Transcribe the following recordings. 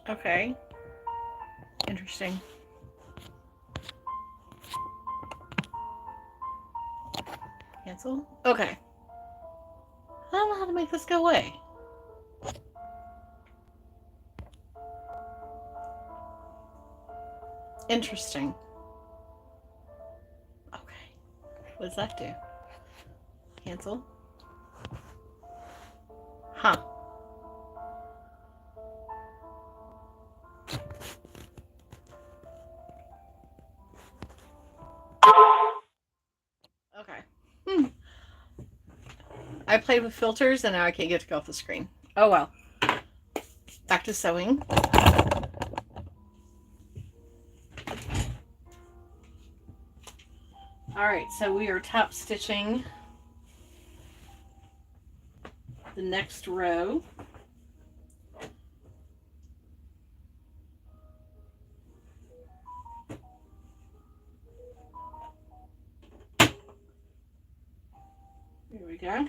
Okay. Interesting. Cancel? Okay. I don't know how to make this go away. Interesting. Okay. What does that do? Cancel? Huh. Okay. I played with filters and now I can't get to go off the screen. Oh well. Back to sewing. Alright, so we are top stitching the next row. Here we go.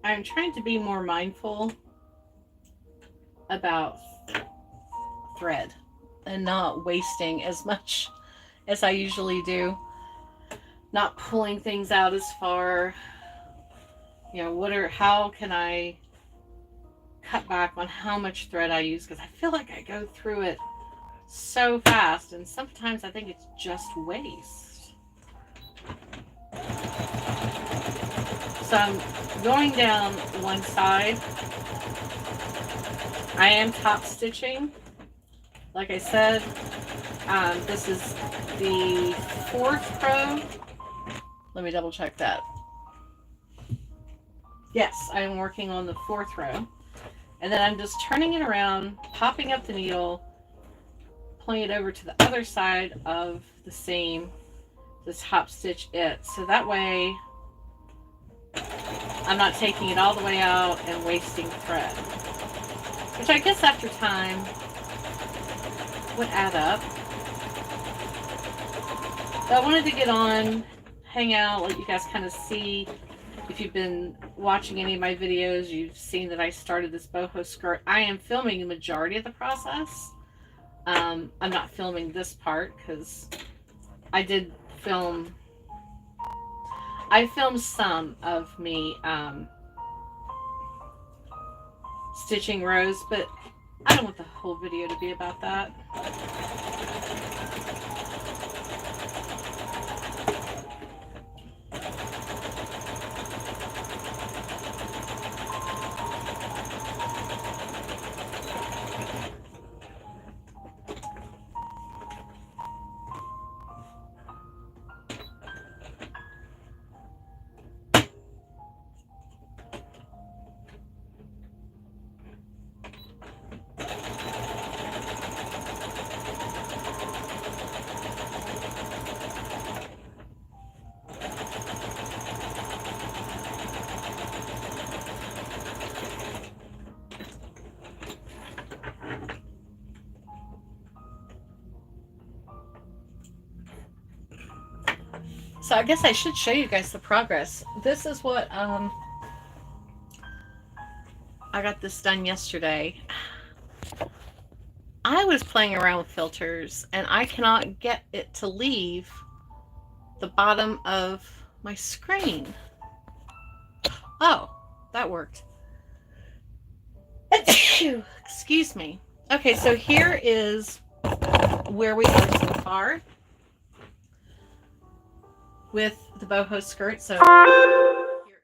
I'm trying to be more mindful about thread and not wasting as much as I usually do. Not pulling things out as far. You know, how can I cut back on how much thread I use? Because I feel like I go through it so fast and sometimes I think it's just waste. So I'm going down one side. I am top stitching. Like I said, this is the 4th row. Let me double check that. Yes, I am working on the 4th row. And then I'm just turning it around, popping up the needle, pulling it over to the other side of the seam, just top stitch it. So that way I'm not taking it all the way out and wasting thread. Which I guess after time would add up. But I wanted to get on, hang out, let you guys kind of see. If you've been watching any of my videos, you've seen that I started this boho skirt. I am filming the majority of the process. I'm not filming this part because I filmed some of me stitching rows, but I don't want the whole video to be about that. So I guess I should show you guys the progress. This is what I got this done yesterday. I was playing around with filters and I cannot get it to leave the bottom of my screen. Oh, that worked. Excuse me. Okay, so here is where we are so far with the boho skirt. So here,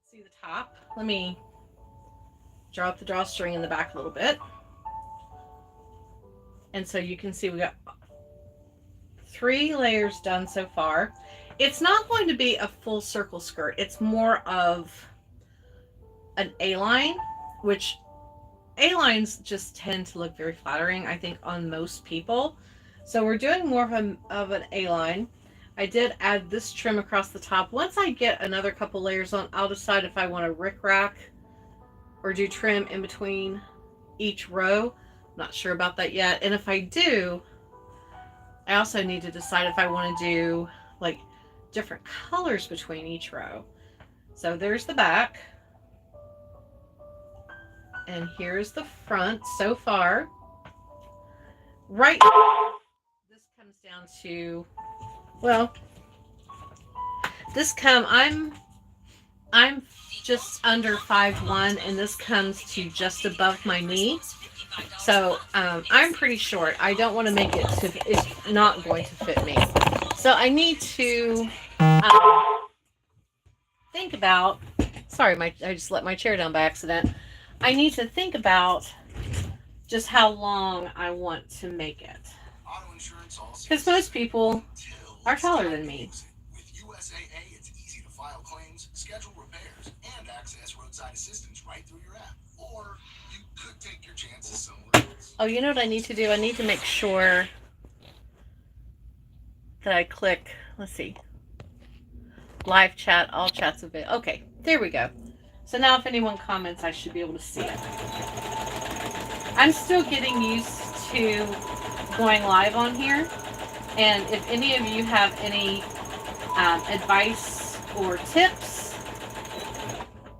see the top. let me draw up the drawstring in the back a little bit. And so you can see we got 3 layers done so far. It's not going to be a full circle skirt. It's more of an A-line, which A-lines just tend to look very flattering, I think, on most people. So we're doing more of an A-line. I did add this trim across the top. Once I get another couple layers on, I'll decide if I want to rickrack or do trim in between each row. I'm not sure about that yet. And if I do, I also need to decide if I want to do like different colors between each row. So there's the back. And here's the front so far. Right. This comes down to, well, I'm just under 5'1", and this comes to just above my knee. So I'm pretty short. I don't want to make it to, it's not going to fit me. So I need to think about, sorry, I just let my chair down by accident. I need to think about just how long I want to make it. Because most people are taller than me. With USAA, it's easy to file claims, schedule repairs, and access roadside assistance right through your app. Or you could take your chances somewhere else. Oh, you know what I need to do? I need to make sure that I click, let's see, live chat, all chats available. Okay, there we go. So now if anyone comments, I should be able to see it. I'm still getting used to going live on here. And if any of you have any advice or tips,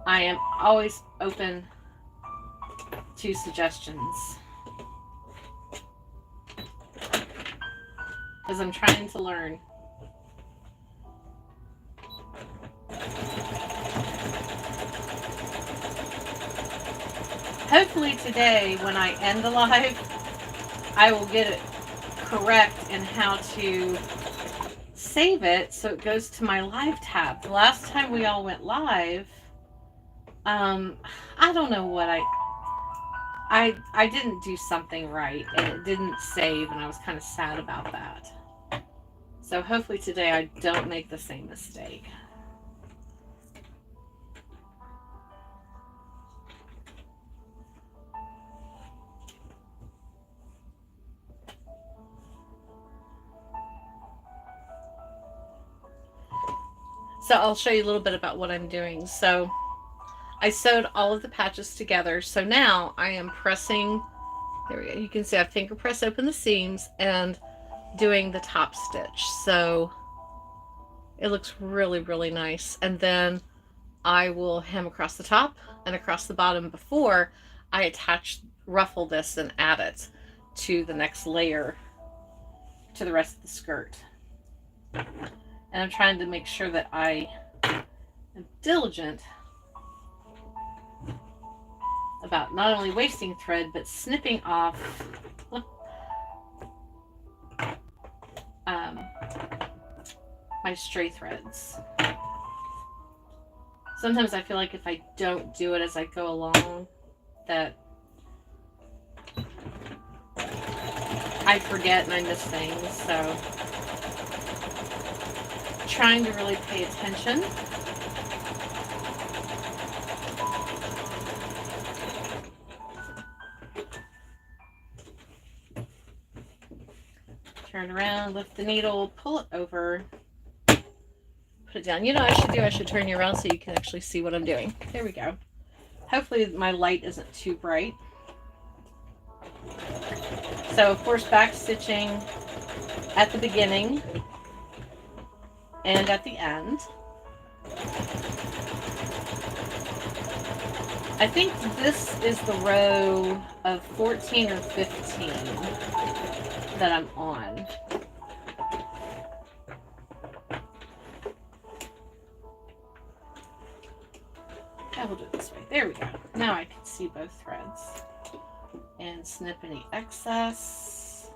I am always open to suggestions. Because I'm trying to learn. Hopefully today, when I end the live, I will get it correct in how to save it so it goes to my live tab. The last time we all went live, I don't know what I didn't do something right, and it didn't save, and I was kind of sad about that. So hopefully today I don't make the same mistake. So I'll show you a little bit about what I'm doing. So I sewed all of the patches together. So now I am pressing, there we go. You can see I finger press open the seams and doing the top stitch. So it looks really, really nice. And then I will hem across the top and across the bottom before I ruffle this and add it to the next layer to the rest of the skirt. And I'm trying to make sure that I am diligent about not only wasting thread, but snipping off my stray threads. Sometimes I feel like if I don't do it as I go along, that I forget and I miss things. So trying to really pay attention. Turn around, lift the needle, pull it over, put it down. You know what I should turn you around so you can actually see what I'm doing. There we go. Hopefully my light isn't too bright. So of course back stitching at the beginning and at the end. I think this is the row of 14 or 15 that I'm on. I will do it this way. There we go. Now I can see both threads. And snip any excess.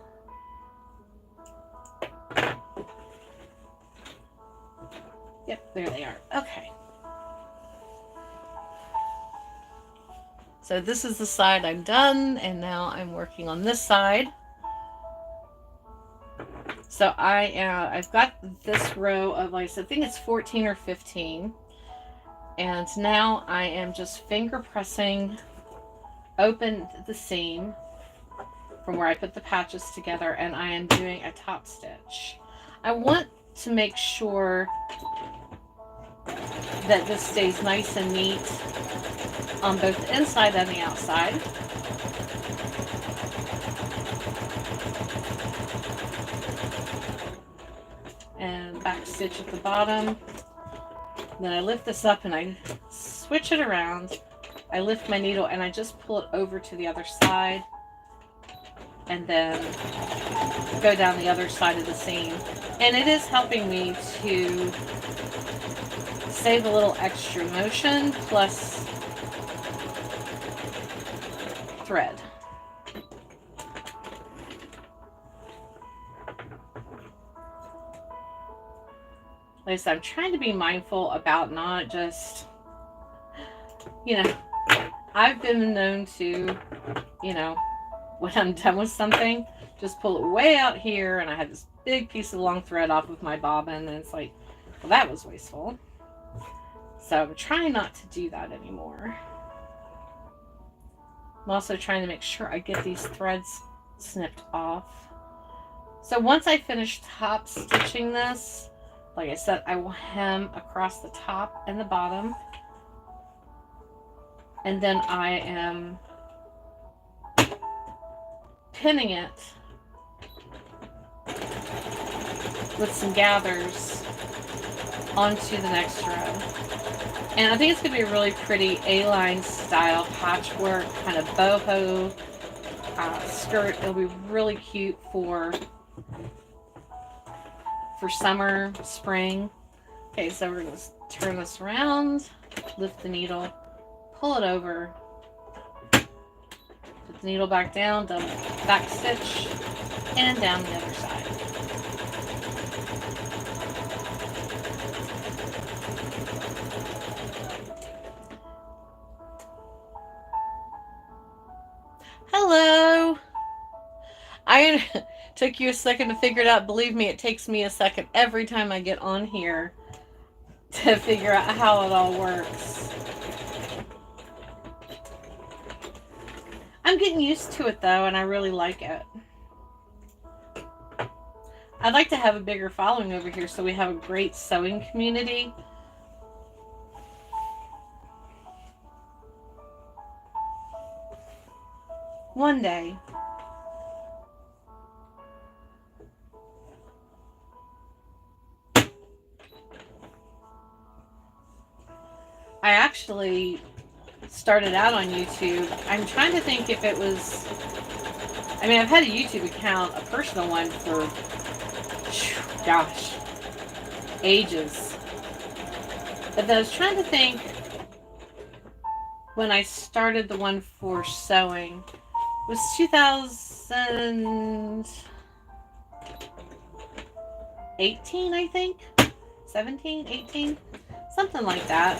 Yep, there they are. Okay. So this is the side I'm done, and now I'm working on this side. So I've got this row of, like I said, I think it's 14 or 15. And now I am just finger pressing open the seam from where I put the patches together, and I am doing a top stitch. I want to make sure that this stays nice and neat on both the inside and the outside. And back stitch at the bottom. Then I lift this up and I switch it around. I lift my needle and I just pull it over to the other side, and then go down the other side of the seam. And it is helping me to save a little extra motion plus thread. Like I said, I'm trying to be mindful about not just, I've been known to, when I'm done with something, just pull it way out here, and I had this big piece of long thread off of my bobbin, and it's like, well, that was wasteful. So I'm trying not to do that anymore. I'm also trying to make sure I get these threads snipped off. So once I finish top stitching this, like I said, I will hem across the top and the bottom. And then I am pinning it with some gathers onto the next row. And I think it's going to be a really pretty A-line style patchwork, kind of boho skirt. It'll be really cute for summer, spring. Okay, so we're going to turn this around, lift the needle, pull it over, put the needle back down, double back stitch, and down the other side. Hello! I took you a second to figure it out. Believe me, it takes me a second every time I get on here to figure out how it all works. I'm getting used to it though, and I really like it. I'd like to have a bigger following over here so we have a great sewing community. One day. I actually started out on YouTube. I'm trying to think if it was, I've had a YouTube account, a personal one, for, gosh, ages. But I was trying to think when I started the one for sewing. It was 2018, I think. 17, 18, something like that.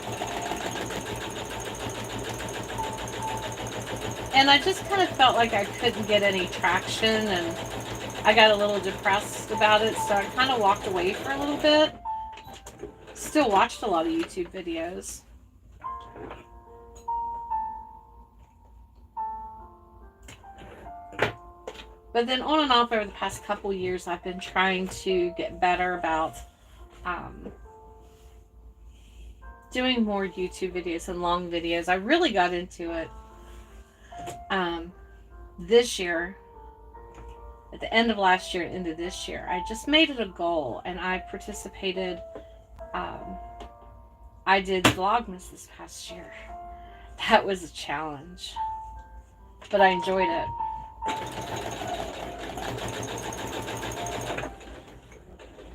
And I just kind of felt like I couldn't get any traction, and I got a little depressed about it, so I kind of walked away for a little bit. Still watched a lot of YouTube videos. But then on and off over the past couple years, I've been trying to get better about doing more YouTube videos and long videos. I really got into it this year, at the end of last year and into this year. I just made it a goal, and I participated. I did Vlogmas this past year. That was a challenge, but I enjoyed it.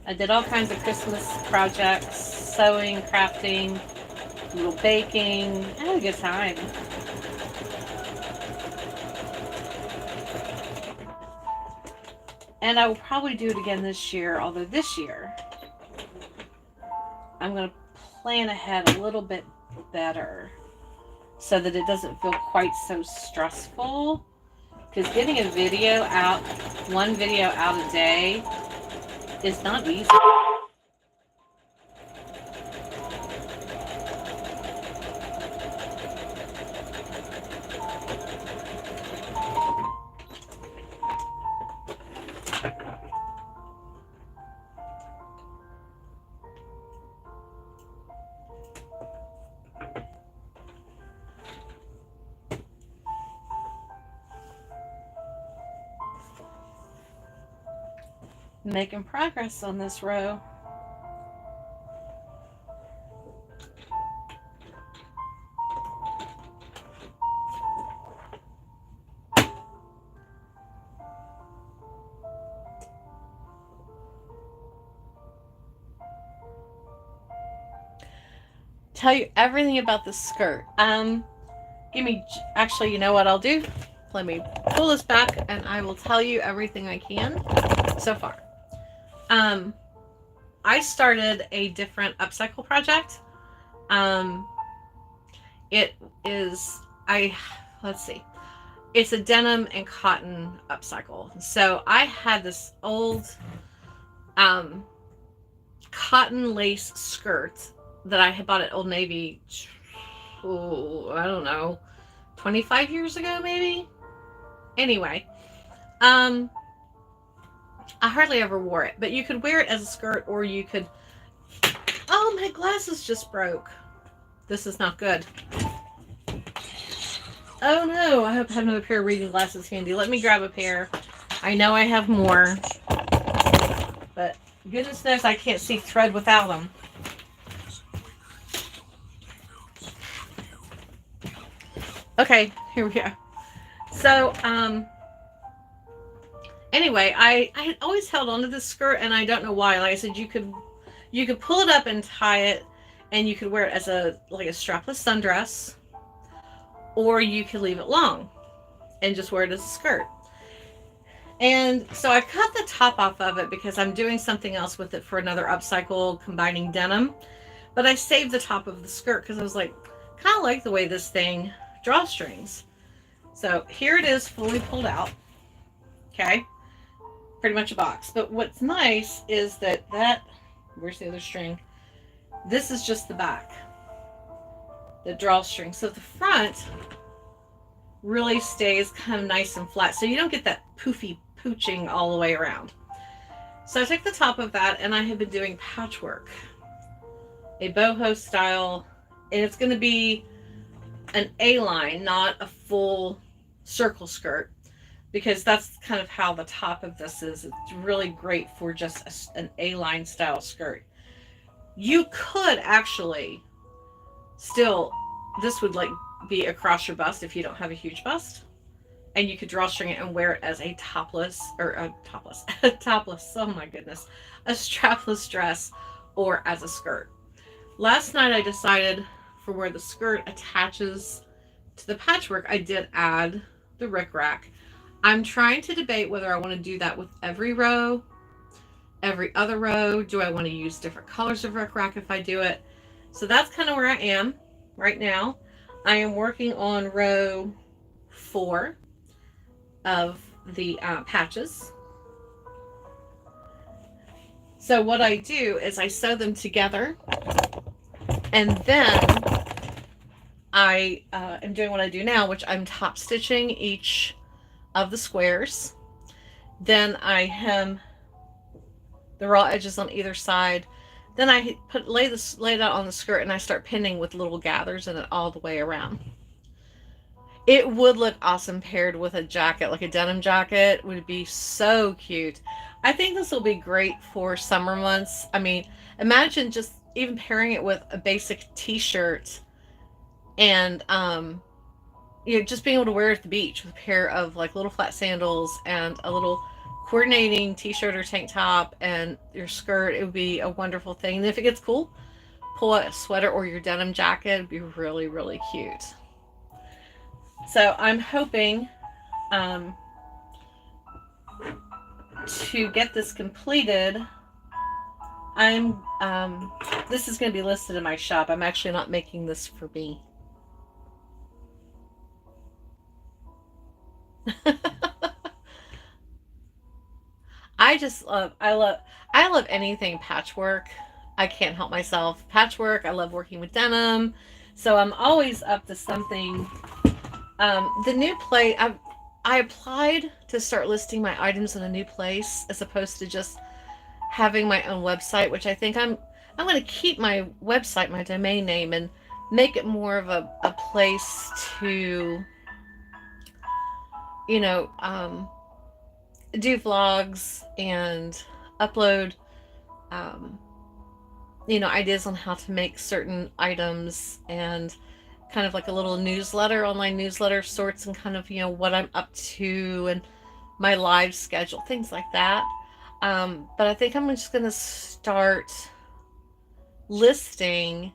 I did all kinds of Christmas projects, sewing, crafting, a little baking. I had a good time. And I will probably do it again this year, although this year I'm going to plan ahead a little bit better so that it doesn't feel quite so stressful. Because getting a video out, one video out a day, is not easy. Making progress on this row. Tell you everything about the skirt. Actually, you know what I'll do? Let me pull this back and I will tell you everything I can so far. I started a different upcycle project. It is, let's see. It's a denim and cotton upcycle. So I had this old cotton lace skirt that I had bought at Old Navy, I don't know, 25 years ago maybe? Anyway, I hardly ever wore it, but you could wear it as a skirt, or you could... Oh, my glasses just broke. This is not good. Oh no, I hope I have another pair of reading glasses handy. Let me grab a pair. I know I have more, but goodness knows I can't see thread without them. Okay, here we go. So, anyway, I had always held onto this skirt, and I don't know why. Like I said, you could pull it up and tie it, and you could wear it as a strapless sundress, or you could leave it long and just wear it as a skirt. And so I cut the top off of it because I'm doing something else with it for another upcycle, combining denim. But I saved the top of the skirt because I was like, kind of like the way this thing drawstrings. So here it is, fully pulled out. Okay, pretty much a box. But what's nice is that where's the other string? This is just the back, the drawstring. So the front really stays kind of nice and flat, so you don't get that poofy pooching all the way around. So I took the top of that, and I have been doing patchwork, a boho style, and it's going to be an A-line, not a full circle skirt, because that's kind of how the top of this is. It's really great for just an A-line style skirt. You could actually still, this would be across your bust if you don't have a huge bust, and you could drawstring it and wear it as a topless, oh my goodness, a strapless dress, or as a skirt. Last night I decided for where the skirt attaches to the patchwork, I did add the rickrack. I'm trying to debate whether I want to do that with every row, every other row. Do I want to use different colors of rickrack if I do it? So that's kind of where I am right now. I am working on row 4 of the patches. So what I do is I sew them together, and then I am doing what I do now, which I'm top stitching each of the squares. Then I hem the raw edges on either side. Then I lay it out on the skirt, and I start pinning with little gathers in it all the way around. It would look awesome paired with a jacket, like a denim jacket would be so cute. I think this will be great for summer months. I mean, imagine just even pairing it with a basic t-shirt, and just being able to wear it at the beach with a pair of little flat sandals and a little coordinating t-shirt or tank top and your skirt. It would be a wonderful thing. And if it gets cool, pull a sweater or your denim jacket. It'd be really, really cute. So I'm hoping to get this completed. This is going to be listed in my shop. I'm actually not making this for me. I just love anything patchwork. I can't help myself. Patchwork, I love working with denim. So I'm always up to something. The new place, I applied to start listing my items in a new place as opposed to just having my own website, which I think I'm going to keep my website, my domain name, and make it more of a place to, you know, do vlogs and upload, um, ideas on how to make certain items, and kind of like a little newsletter, online newsletter sorts, and kind of, what I'm up to and my live schedule, things like that. But I think I'm just going to start listing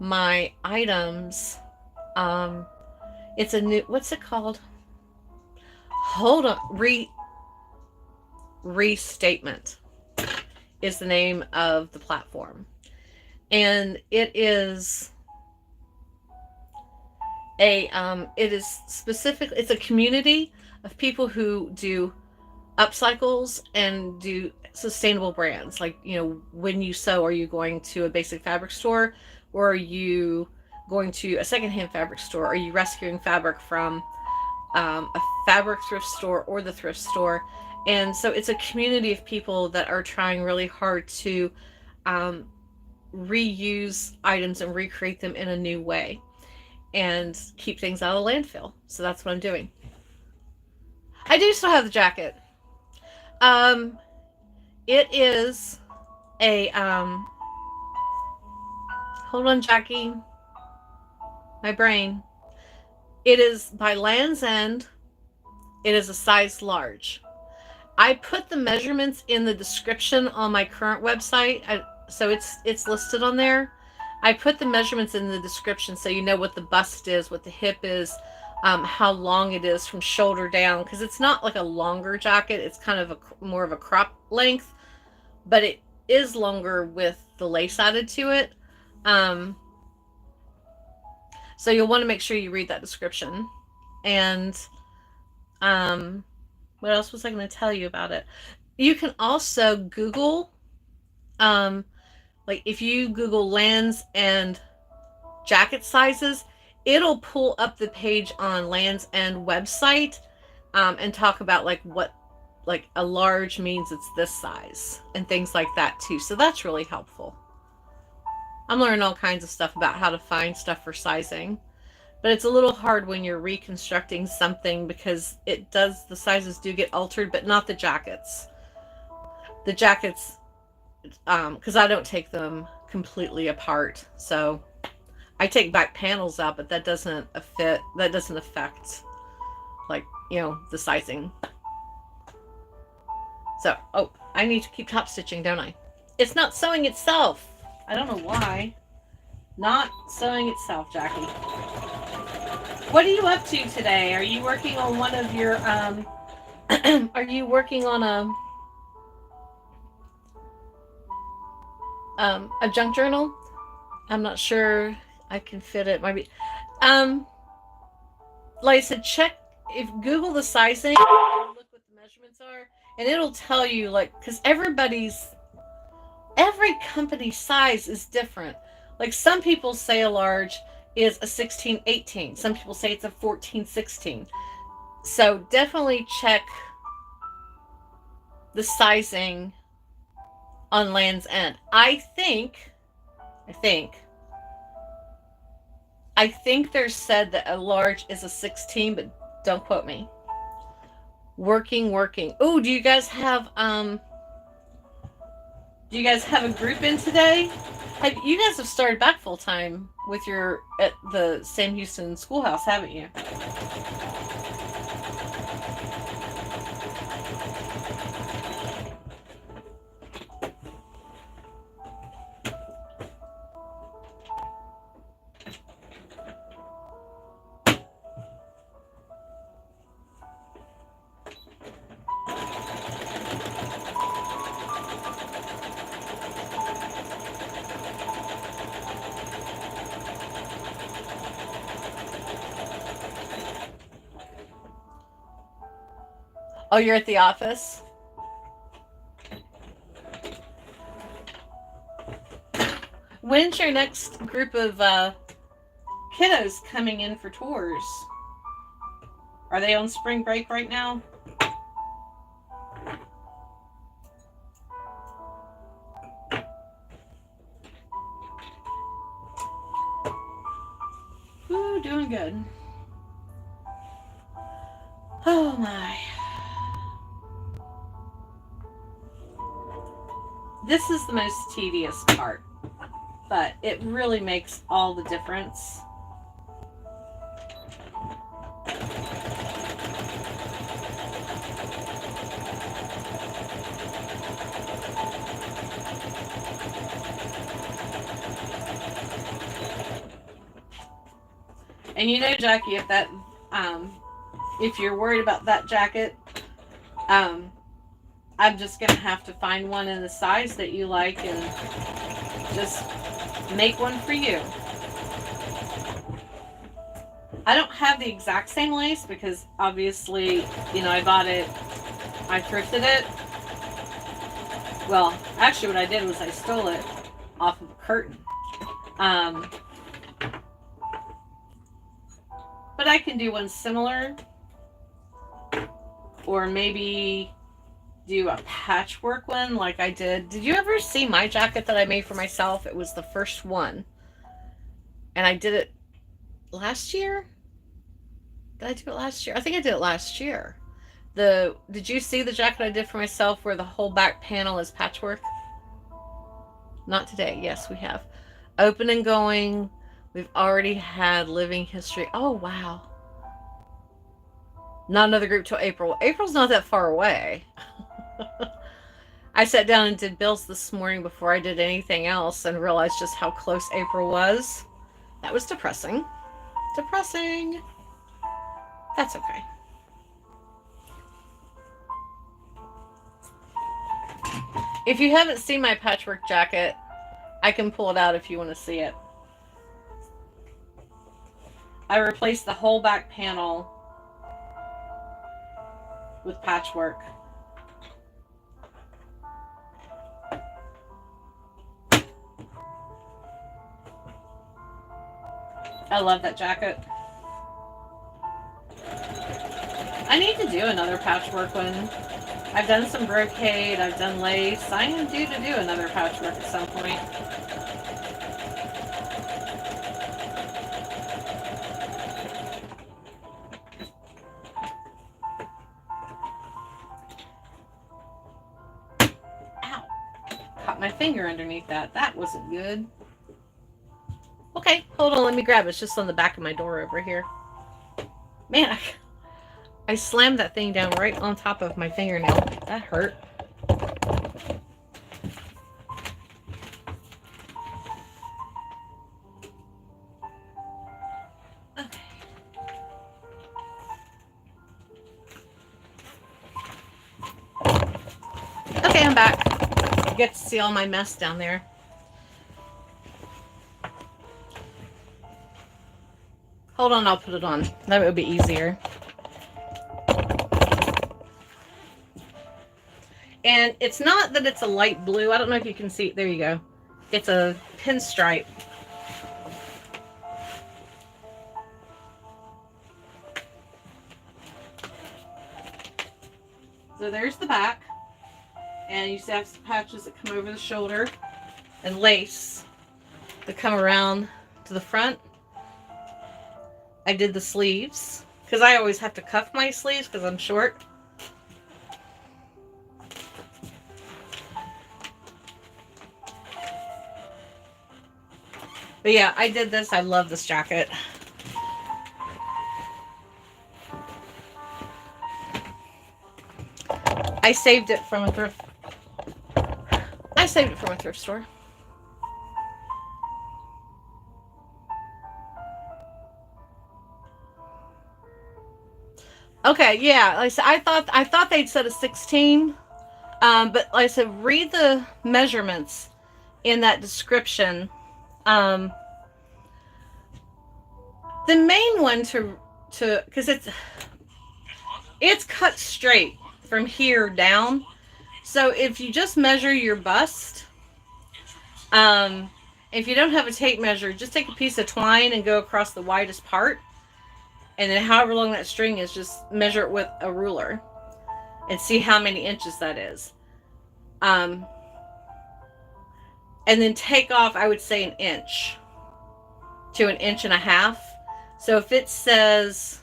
my items. Um, it's a new, what's it called? Hold on. Restatement is the name of the platform. And it is specific, it's a community of people who do upcycles and do sustainable brands. Like, when you sew, are you going to a basic fabric store, or are you going to a secondhand fabric store? Are you rescuing fabric from a fabric thrift store or the thrift store? And so it's a community of people that are trying really hard to um, reuse items and recreate them in a new way and keep things out of the landfill. So that's what I'm doing. I do still have the jacket. Um, it is a hold on, Jackie. My brain. It is by Land's End. It is a size large. I put the measurements in the description on my current website, so it's listed on there. I put the measurements in the description so you know what the bust is, what the hip is, how long it is from shoulder down, because it's not like a longer jacket. It's kind of more of a crop length, but it is longer with the lace added to it. So you'll want to make sure you read that description. And what else was I going to tell you about it? You can also Google, like if you Google Land's End jacket sizes, it'll pull up the page on Land's End website, and talk about like what like a large means, it's this size, and things like that too. So that's really helpful. I'm learning all kinds of stuff about how to find stuff for sizing. But it's a little hard when you're reconstructing something because the sizes do get altered, but not the jackets. The jackets, because I don't take them completely apart. So I take back panels out, but that doesn't affect like, the sizing. So, I need to keep top stitching, don't I? It's not sewing itself. I don't know why. Not sewing itself, Jackie. What are you up to today? Are you working on one of your, are you working on a junk journal? I'm not sure I can fit it. Maybe, like I said, if Google the sizing, and look what the measurements are, and it'll tell you, like, because every company's size is different. Like some people say a large is a 16-18. Some people say it's a 14-16. So definitely check the sizing on Land's End. I think there's said that a large is a 16, but don't quote me. Working. Oh, do you guys have a group in today? You guys have started back full time with at the Sam Houston Schoolhouse, haven't you? Oh, you're at the office? When's your next group of kiddos coming in for tours? Are they on spring break right now? Ooh, doing good. Oh my. This is the most tedious part, but it really makes all the difference. And you know, Jackie, if you're worried about that jacket, I'm just gonna have to find one in the size that you like and just make one for you. I don't have the exact same lace because obviously, I bought it, I thrifted it. Well, actually what I did was I stole it off of a curtain. But I can do one similar, or maybe do a patchwork one like I did. Did you ever see my jacket that I made for myself? It was the first one. And I did it last year? Did I do it last year? I think I did it last year. Did you see the jacket I did for myself where the whole back panel is patchwork? Not today. Yes, we have. Open and going. We've already had living history. Oh, wow. Not another group till April. April's not that far away. I sat down and did bills this morning before I did anything else and realized just how close April was. That was depressing. Depressing. That's okay. If you haven't seen my patchwork jacket, I can pull it out if you want to see it. I replaced the whole back panel with patchwork. I love that jacket. I need to do another patchwork one. I've done some brocade, I've done lace. I am due to do another patchwork at some point. Ow. Caught my finger underneath that. That wasn't good. Okay, hold on, let me grab it. It's just on the back of my door over here. Man, I slammed that thing down right on top of my fingernail. That hurt. Okay. Okay, I'm back. You get to see all my mess down there. Hold on, I'll put it on. That would be easier. And it's not that it's a light blue. I don't know if you can see it. There you go. It's a pinstripe. So there's the back. And you have some patches that come over the shoulder. And lace that come around to the front. I did the sleeves. Because I always have to cuff my sleeves because I'm short. But yeah, I did this. I love this jacket. I saved it from a thrift. I saved it from a thrift store. Okay, yeah. Like I said, I thought they'd said a 16. But like I said, read the measurements in that description. The main one to because it's cut straight from here down. So if you just measure your bust, um, if you don't have a tape measure, just take a piece of twine and go across the widest part. And then however long that string is, just measure it with a ruler and see how many inches that is. Um, and then take off, I would say, an inch to an inch and a half. So if it says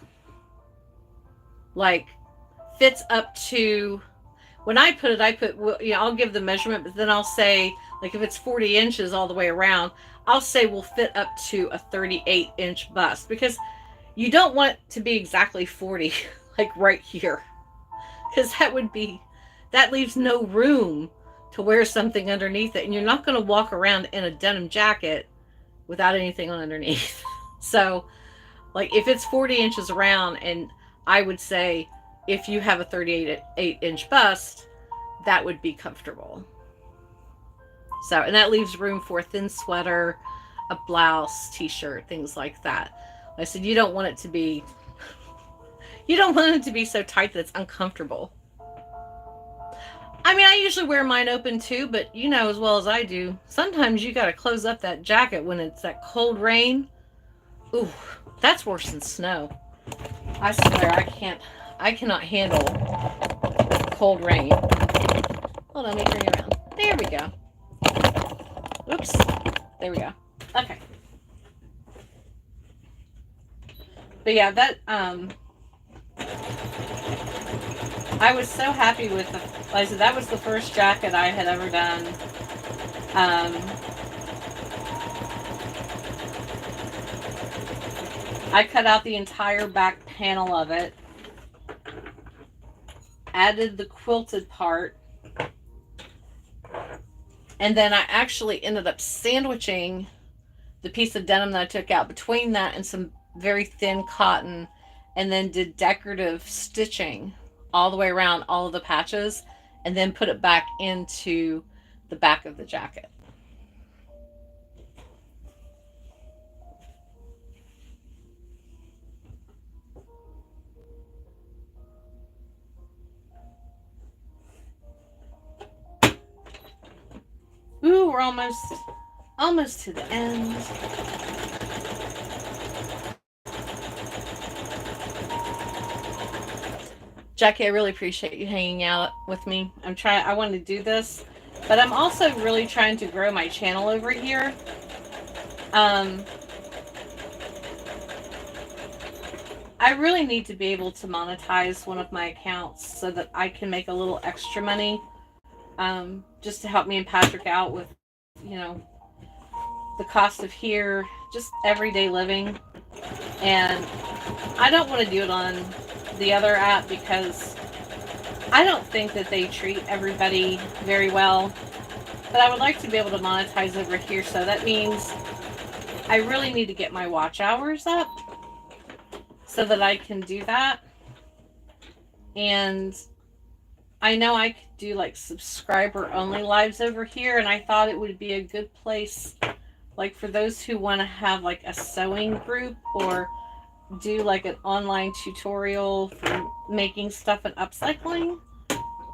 like fits up to, when I put it, I put, I'll give the measurement, but then I'll say, like, if it's 40 inches all the way around, I'll say will fit up to a 38-inch bust, because you don't want it to be exactly 40, like right here, because that leaves no room to wear something underneath it, and you're not going to walk around in a denim jacket without anything on underneath. So, like, if it's 40 inches around, and I would say if you have a 38-inch bust, that would be comfortable. So, and that leaves room for a thin sweater, a blouse, t-shirt, things like that. Like I said, you don't want it to be so tight that it's uncomfortable. I mean, I usually wear mine open too, but you know as well as I do, sometimes you got to close up that jacket when it's that cold rain. Ooh, that's worse than snow. I swear, I cannot handle cold rain. Hold on, let me turn you around. There we go. Oops. There we go. Okay. But yeah, I was so happy with like I said, that was the first jacket I had ever done. I cut out the entire back panel of it, added the quilted part, and then I actually ended up sandwiching the piece of denim that I took out between that and some very thin cotton, and then did decorative stitching all the way around all of the patches, and then put it back into the back of the jacket. Ooh, we're almost to the end. Jackie, I really appreciate you hanging out with me. I want to do this, but I'm also really trying to grow my channel over here. I really need to be able to monetize one of my accounts so that I can make a little extra money, just to help me and Patrick out with, the cost of here, just everyday living. And I don't want to do it on the other app because I don't think that they treat everybody very well. But I would like to be able to monetize over here, so that means I really need to get my watch hours up so that I can do that. And I know I could do like subscriber only lives over here, and I thought it would be a good place, like for those who want to have like a sewing group or do like an online tutorial for making stuff and upcycling.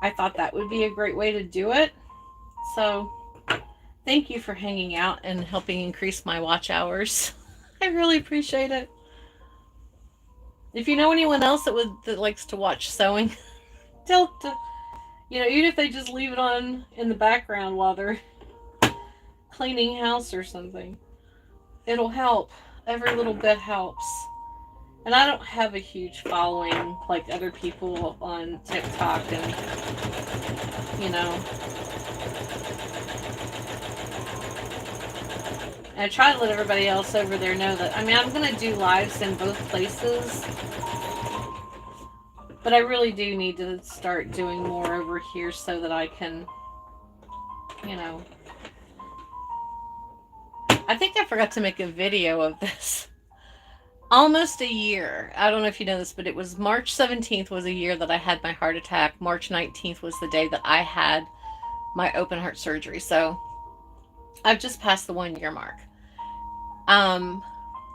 I thought that would be a great way to do it. So thank you for hanging out and helping increase my watch hours. I really appreciate it. If you know anyone else that likes to watch sewing, even if they just leave it on in the background while they're cleaning house or something, it'll help. Every little bit helps. And I don't have a huge following like other people on TikTok, and and I try to let everybody else over there know that, I'm going to do lives in both places, but I really do need to start doing more over here so that I can, I think I forgot to make a video of this. Almost a year. I don't know if you know this, but it was March 17th was a year that I had my heart attack. March 19th was the day that I had my open heart surgery. So I've just passed the 1 year mark.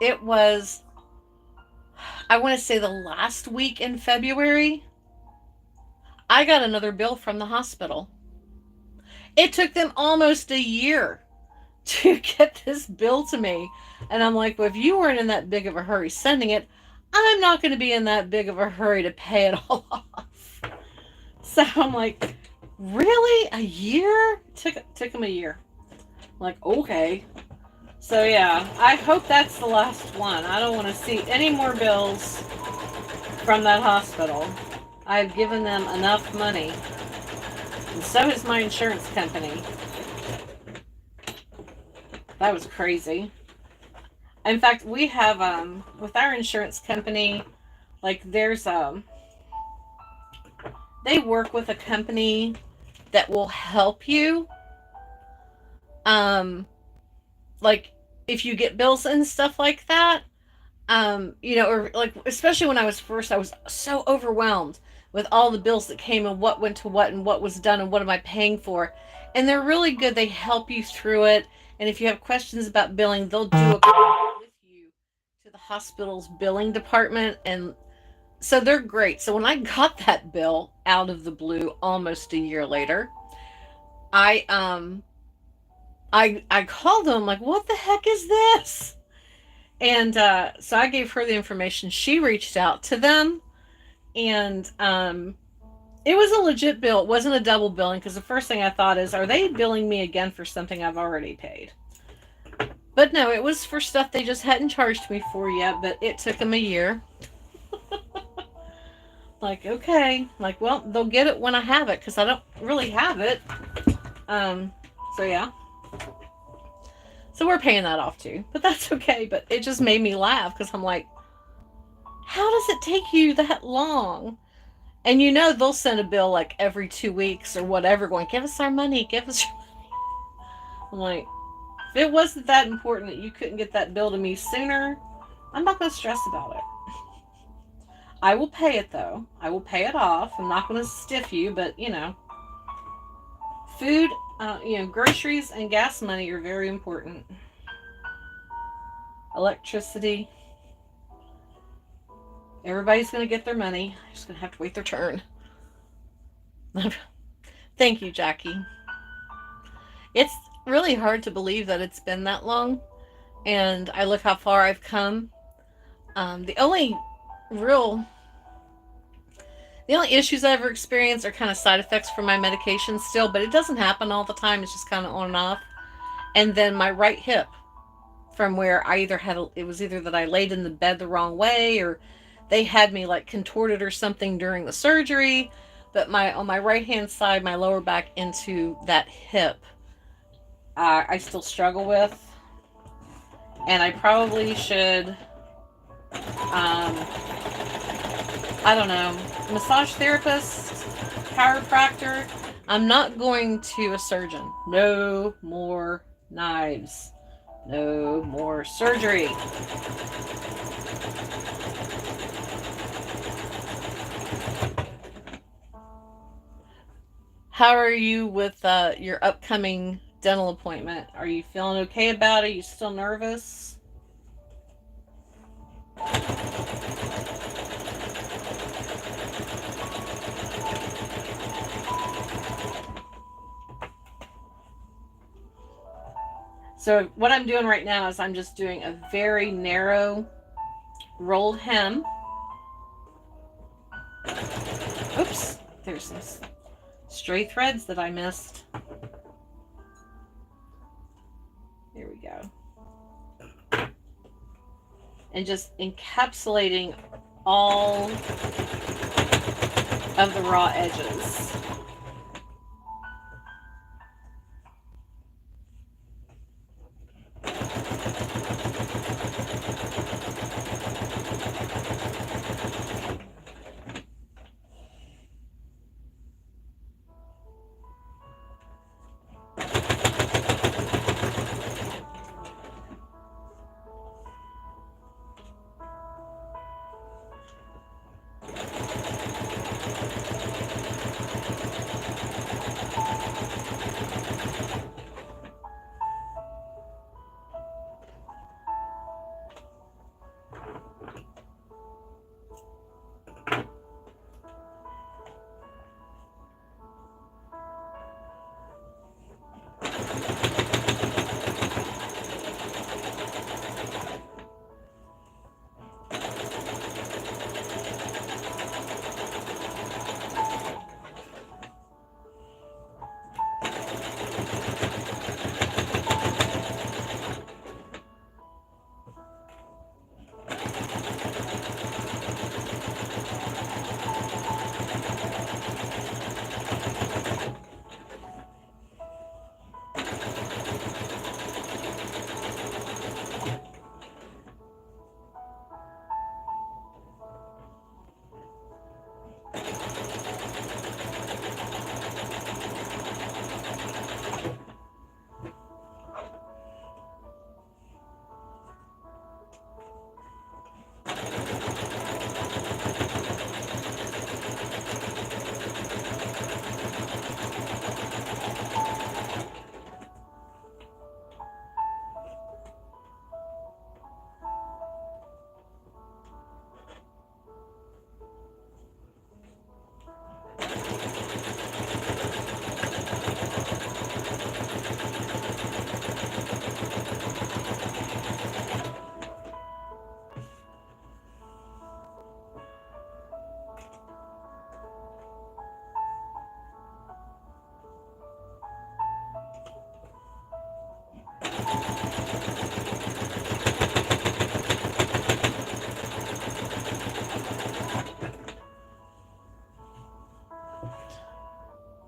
It was, I want to say, the last week in February. I got another bill from the hospital. It took them almost a year to get this bill to me. And I'm like, well, if you weren't in that big of a hurry sending it, I'm not going to be in that big of a hurry to pay it all off. So I'm like, really? A year? Took him a year. I'm like, okay. So yeah, I hope that's the last one. I don't want to see any more bills from that hospital. I've given them enough money. And so has my insurance company. That was crazy. In fact, we have with our insurance company, like there's they work with a company that will help you um like if you get bills and stuff like that. Or like especially when I was so overwhelmed with all the bills that came and what went to what and what was done and what am I paying for. And they're really good. They help you through it. And if you have questions about billing, they'll do a call with you to the hospital's billing department. And so they're great. So when I got that bill out of the blue almost a year later, I I called them like, what the heck is this? And so I gave her the information. She reached out to them, and it was a legit bill. It wasn't a double billing because the first thing I thought is, are they billing me again for something I've already paid? But no, it was for stuff they just hadn't charged me for yet, but it took them a year. Like, okay. Like, well, they'll get it when I have it because I don't really have it. Um, so yeah. So we're paying that off too. But that's okay. But it just made me laugh because I'm like, how does it take you that long? And they'll send a bill like every 2 weeks or whatever going, give us our money, give us your money. I'm like, if it wasn't that important that you couldn't get that bill to me sooner, I'm not going to stress about it. I will pay it though. I will pay it off. I'm not going to stiff you, but food, groceries and gas money are very important. Electricity. Everybody's going to get their money. I'm just going to have to wait their turn. Thank you, Jackie. It's really hard to believe that it's been that long, and I look how far I've come. The only real issues I ever experienced are kind of side effects from my medication still, but it doesn't happen all the time. It's just kind of on and off. And then my right hip, from where I it was either that I laid in the bed the wrong way or they had me like contorted or something during the surgery. But on my right hand side, my lower back into that hip, I still struggle with, and I probably should, I don't know, massage therapist, chiropractor. I'm not going to a surgeon. No more knives. No more surgery. How are you with your upcoming dental appointment? Are you feeling okay about it? Are you still nervous? So what I'm doing right now is I'm just doing a very narrow rolled hem. Oops, there's some stray threads that I missed. There we go. And just encapsulating all of the raw edges.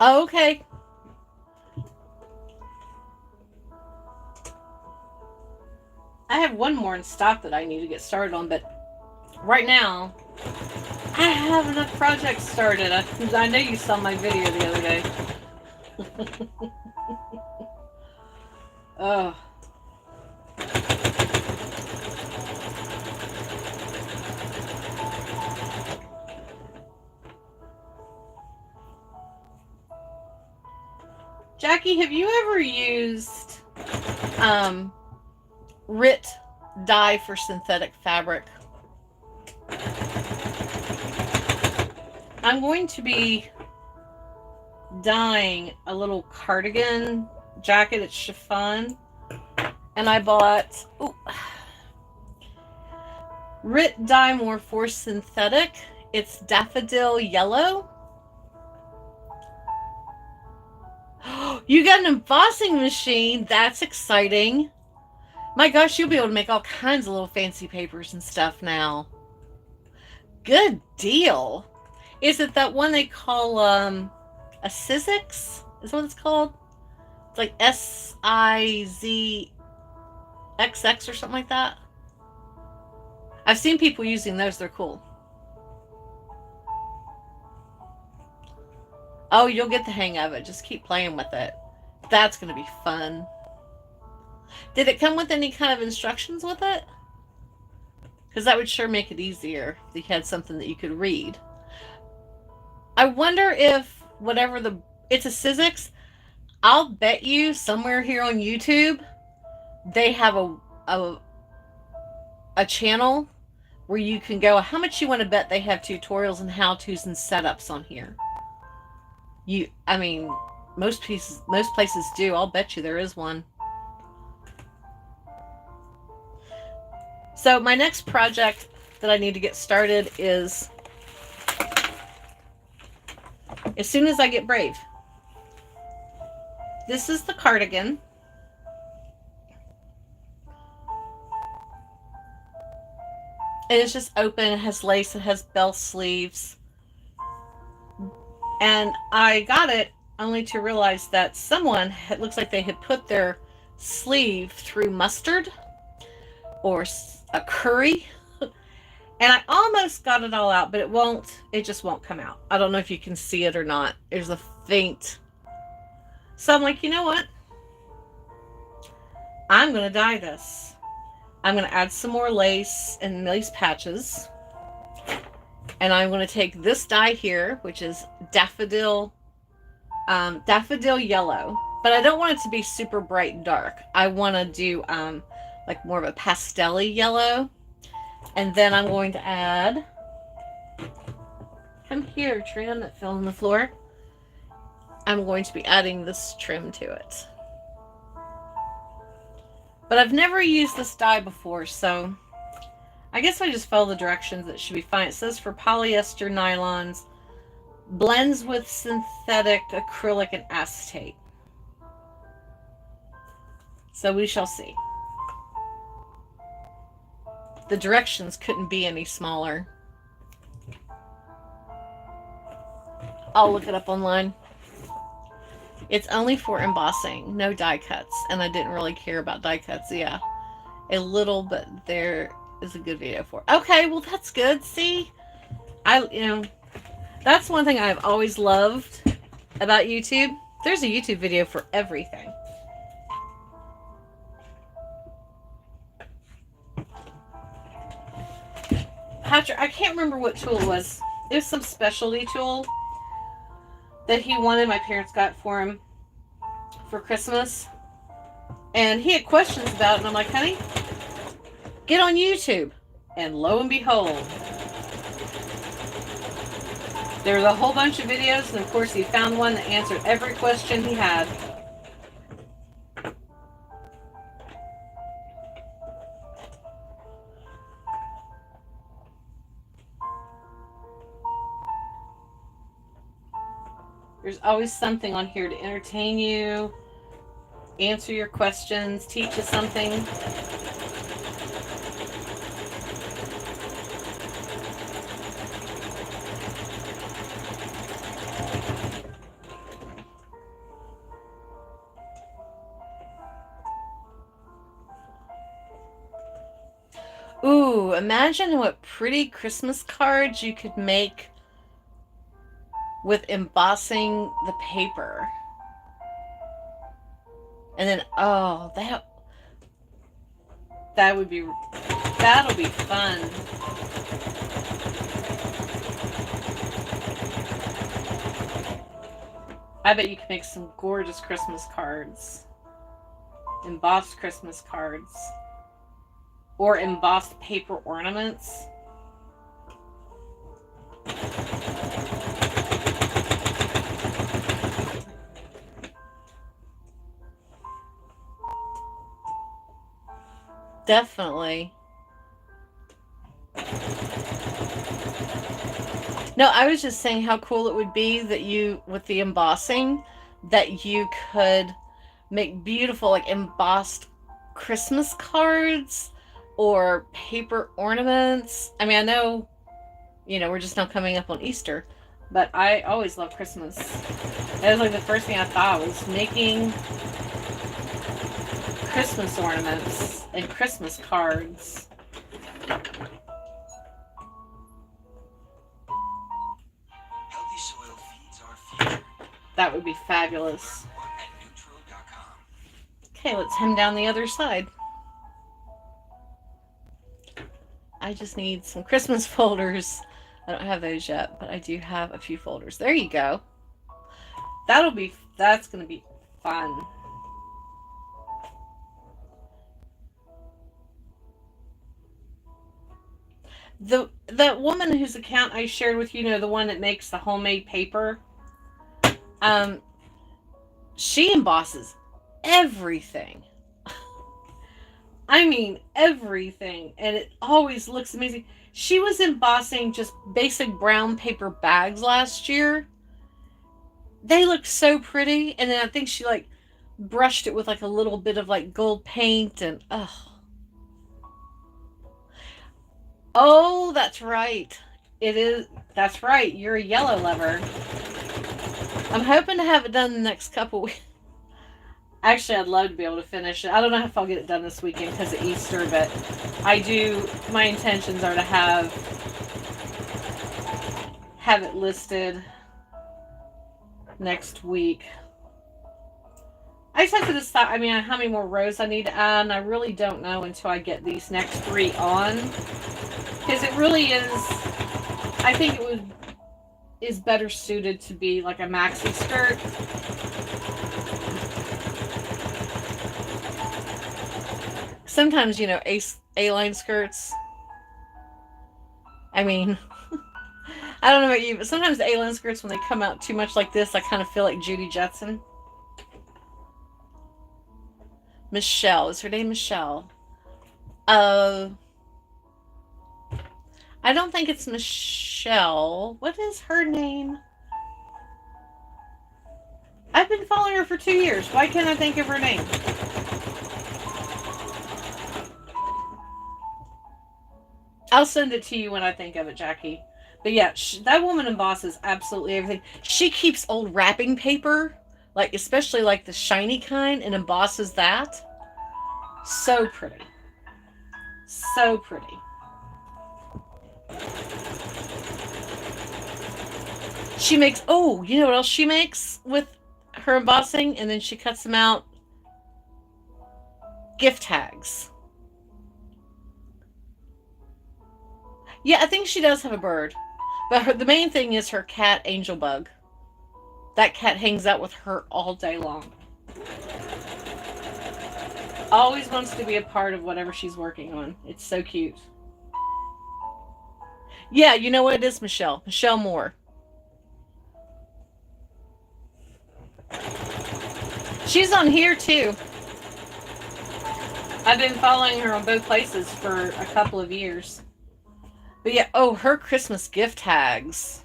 Oh, okay. I have one more in stock that I need to get started on, but right now I have enough projects started. I know you saw my video the other day. Oh. Jackie, have you ever used RIT dye for synthetic fabric? I'm going to be dyeing a little cardigan jacket. It's chiffon. And I bought RIT dye more for synthetic. It's daffodil yellow. You got an embossing machine. That's exciting. My gosh, you'll be able to make all kinds of little fancy papers and stuff now. Good deal. Is it that one they call a Sizzix? Is what it's called? It's like SIZXX or something like that. I've seen people using those. They're cool. Oh, you'll get the hang of it. Just keep playing with it. That's going to be fun. Did it come with any kind of instructions with it? Because that would sure make it easier if you had something that you could read. I wonder if whatever it's a Sizzix. I'll bet you somewhere here on YouTube they have a channel where you can go. How much you want to bet they have tutorials and how-tos and setups on here? I mean, most places do. I'll bet you there is one. So my next project that I need to get started is as soon as I get brave. This is the cardigan. And it's just open. It has lace. It has bell sleeves. And I got it only to realize that someone, it looks like they had put their sleeve through mustard or a curry. And I almost got it all out, but it just won't come out. I don't know if you can see it or not. There's a faint. So I'm like, you know what? I'm going to dye this. I'm going to add some more lace and lace patches. And I'm going to take this dye here, which is daffodil yellow. But I don't want it to be super bright and dark. I want to do like more of a pastel-y yellow. And then I'm going to add, come here, trim that fell on the floor. I'm going to be adding this trim to it. But I've never used this dye before, so I guess I just follow the directions. It should be fine. It says for polyester nylons, blends with synthetic acrylic and acetate. So we shall see. The directions couldn't be any smaller. I'll look it up online. It's only for embossing, no die cuts. And I didn't really care about die cuts. Yeah, a little, but there is a good video for it. Okay, well, that's good. See, that's one thing I've always loved about YouTube. There's a YouTube video for everything. Patrick, I can't remember what tool it was. It was some specialty tool that he wanted. My parents got for him for Christmas. And he had questions about it. And I'm like, honey, get on YouTube. And lo and behold, there was a whole bunch of videos. And of course, he found one that answered every question he had. There's always something on here to entertain you, answer your questions, teach you something. Ooh, imagine what pretty Christmas cards you could make with embossing the paper. And then, oh, that would be, that'll be fun. I bet you can make some gorgeous Christmas cards. Embossed Christmas cards. Or embossed paper ornaments. Definitely. No, I was just saying how cool it would be that you, with the embossing, that you could make beautiful, like, embossed Christmas cards or paper ornaments. I mean, I know, we're just now coming up on Easter, but I always love Christmas. That was like the first thing I thought was making Christmas ornaments and Christmas cards. Healthy soil feeds our future. That would be fabulous. Okay, let's hem down the other side. I just need some Christmas folders. I don't have those yet, but I do have a few folders. There you go. That's going to be fun. That woman whose account I shared with you, the one that makes the homemade paper, she embosses everything. I mean everything, and it always looks amazing. She was embossing just basic brown paper bags last year. They look so pretty, and then I think she like brushed it with like a little bit of like gold paint, and oh, that's right. It is. That's right. You're a yellow lover. I'm hoping to have it done the next couple weeks. Actually, I'd love to be able to finish it. I don't know if I'll get it done this weekend because of Easter, but my intentions are to have it listed next week. I just have to decide, how many more rows I need to add, and I really don't know until I get these next 3 on. Because it really is, I think is better suited to be like a maxi skirt. Sometimes, A-line skirts. I don't know about you, but sometimes the A-line skirts, when they come out too much like this, I kind of feel like Judy Jetson. Michelle. Is her name Michelle? I don't think it's Michelle. What is her name? I've been following her for 2 years. Why can't I think of her name? I'll send it to you when I think of it, Jackie. But yeah, that woman embosses absolutely everything. She keeps old wrapping paper, like especially like the shiny kind, and embosses that. So pretty. So pretty. She makes, you know what else she makes with her embossing? And then she cuts them out. Gift tags. Yeah, I think she does have a bird. But the main thing is her cat, Angel Bug. That cat hangs out with her all day long. Always wants to be a part of whatever she's working on. It's so cute. Yeah, you know what it is, Michelle. Michelle Moore. She's on here too. I've been following her on both places for a couple of years. But yeah, her Christmas gift tags.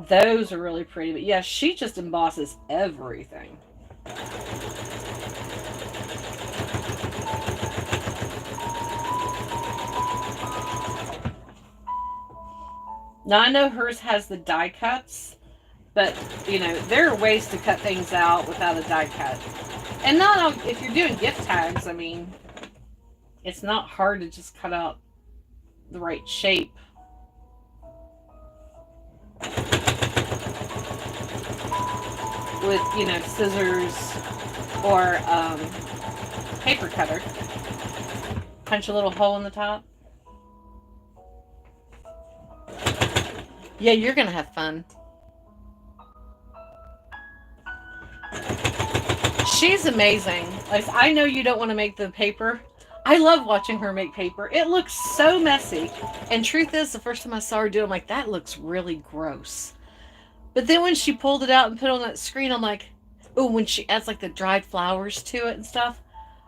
Those are really pretty. But yeah, she just embosses everything. Now, I know hers has the die cuts, but, there are ways to cut things out without a die cut. And not if you're doing gift tags, it's not hard to just cut out the right shape. With, scissors or paper cutter. Punch a little hole in the top. Yeah, you're gonna have fun. She's amazing. Like, I know you don't want to make the paper. I love watching her make paper. It looks so messy. And truth is, the first time I saw her do it, I'm like, that looks really gross. But then when she pulled it out and put it on that screen, I'm like, oh, when she adds like the dried flowers to it and stuff,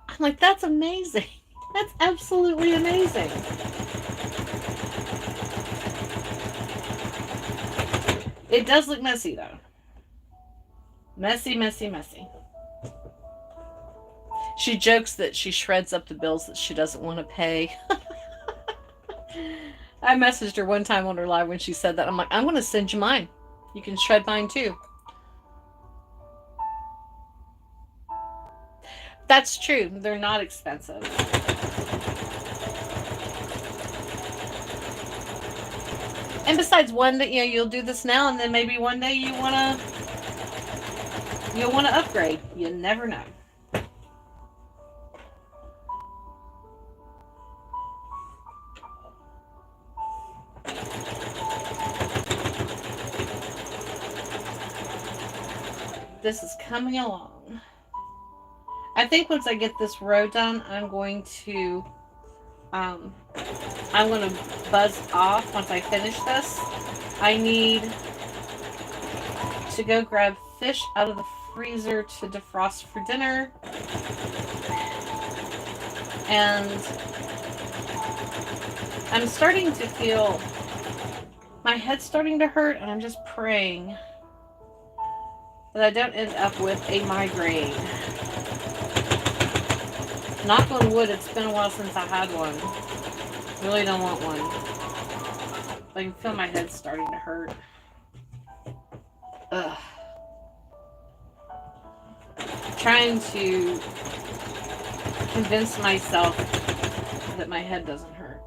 I'm like, that's amazing. That's absolutely amazing. It does look messy though. Messy, messy, messy. She jokes that she shreds up the bills that she doesn't want to pay. I messaged her one time on her live when she said that. I'm like, I'm going to send you mine. You can shred mine too. That's true. They're not expensive. And besides, one day, you'll do this now, and then maybe one day you'll want to upgrade. You never know. This is coming along. I think once I get this row done, I'm going to buzz off once I finish this. I need to go grab fish out of the freezer to defrost for dinner. And I'm starting to feel my head's starting to hurt, and I'm just praying that I don't end up with a migraine. Knock on wood, it's been a while since I had one. Really don't want one. I can feel my head starting to hurt. Ugh. Trying to convince myself that my head doesn't hurt.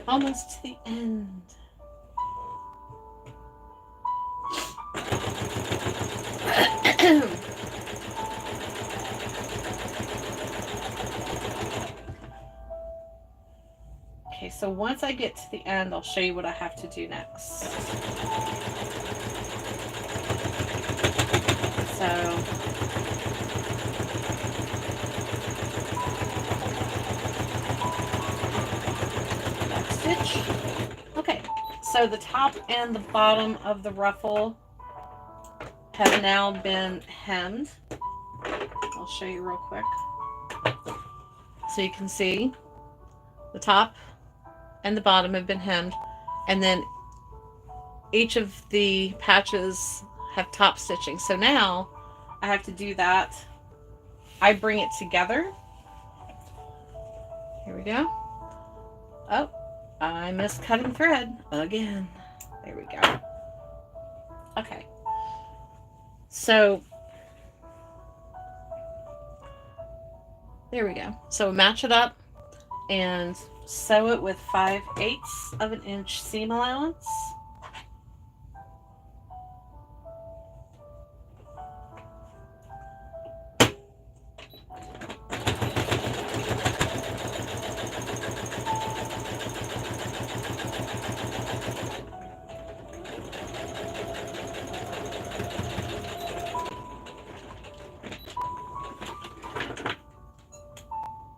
Almost to the end. Okay, so once I get to the end, I'll show you what I have to do next. So stitch. Okay, so the top and the bottom of the ruffle have now been hemmed. I'll show you real quick. So you can see the top and the bottom have been hemmed, and then each of the patches have top stitching. So now I have to do that. I bring it together. Here we go. Oh, I missed cutting thread again. There we go. Okay. So there we go. So match it up and sew it with 5/8 of an inch seam allowance.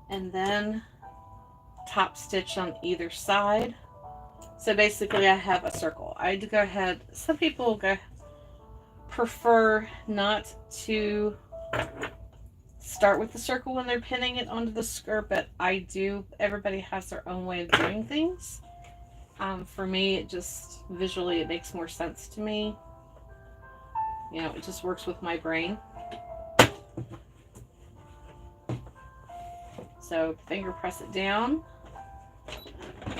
And then top stitch on either side. So basically I have a circle. I'd go ahead, some people prefer not to start with the circle when they're pinning it onto the skirt, but I do. Everybody has their own way of doing things. For me, it just visually it makes more sense to me. It just works with my brain. So finger press it down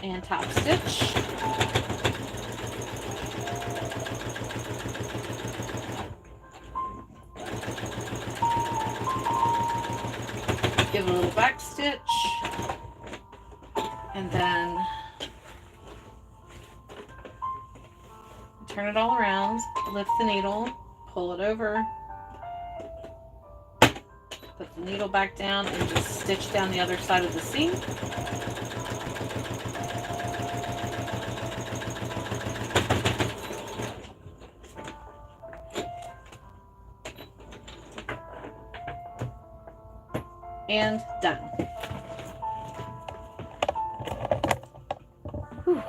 and top stitch. Give it a little back stitch, and then turn it all around, lift the needle, pull it over, put the needle back down, and just stitch down the other side of the seam. And done. Whew.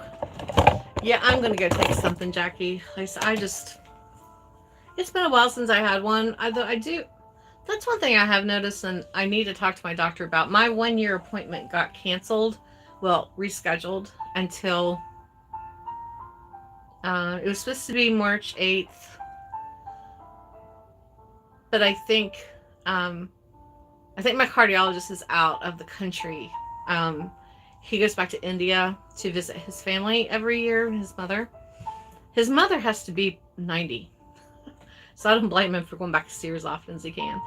Yeah, I'm gonna go take something, Jackie. It's been a while since I had one. That's one thing I have noticed, and I need to talk to my doctor about. My 1-year appointment got canceled, well, rescheduled until it was supposed to be March 8th, but I think my cardiologist is out of the country. He goes back to India to visit his family every year. His mother has to be 90, so I don't blame him for going back to see her as often as he can.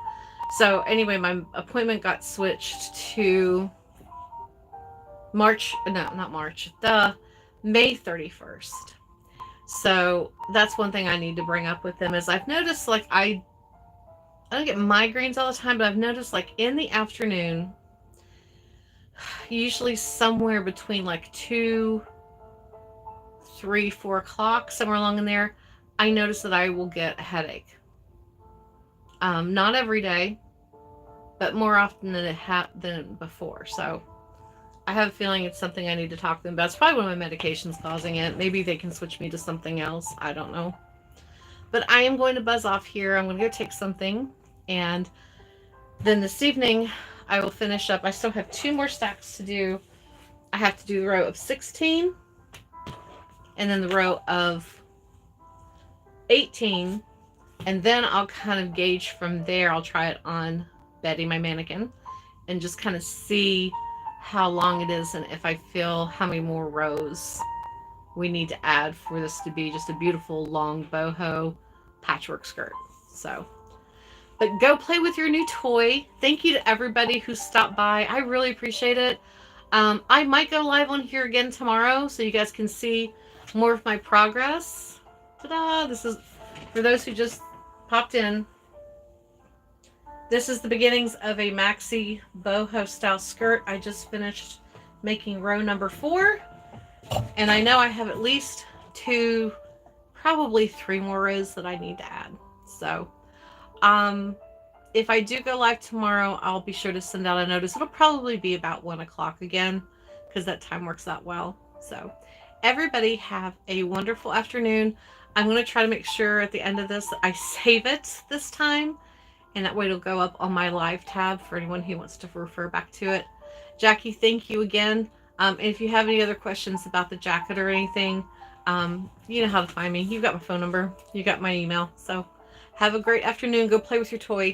So anyway, my appointment got switched to the May 31st. So that's one thing I need to bring up with them is I've noticed, like, I don't get migraines all the time, but I've noticed, like, in the afternoon, usually somewhere between like 2, 3, 4 o'clock, somewhere along in there, I notice that I will get a headache. Not every day, but more often than before. So I have a feeling it's something I need to talk to them about. It's probably one of my medications causing it. Maybe they can switch me to something else. I don't know. But I am going to buzz off here. I'm going to go take something. And then this evening, I will finish up. I still have 2 more stacks to do. I have to do the row of 16. And then the row of 18. And then I'll kind of gauge from there. I'll try it on Betty, my mannequin, and just kind of see how long it is and if I feel how many more rows we need to add for this to be just a beautiful long boho patchwork skirt. So, but go play with your new toy. Thank you to everybody who stopped by. I really appreciate it. I might go live on here again tomorrow so you guys can see more of my progress. Ta-da! This is for those who just popped in. This is the beginnings of a maxi boho style skirt. I just finished making row number 4. And I know I have at least 2, probably 3 more rows that I need to add. So, if I do go live tomorrow, I'll be sure to send out a notice. It'll probably be about 1 o'clock again, because that time works out well. So, everybody have a wonderful afternoon. I'm going to try to make sure at the end of this that I save it this time. And that way it'll go up on my live tab for anyone who wants to refer back to it. Jackie, thank you again. And if you have any other questions about the jacket or anything, you know how to find me. You've got my phone number. You got my email. So have a great afternoon. Go play with your toy.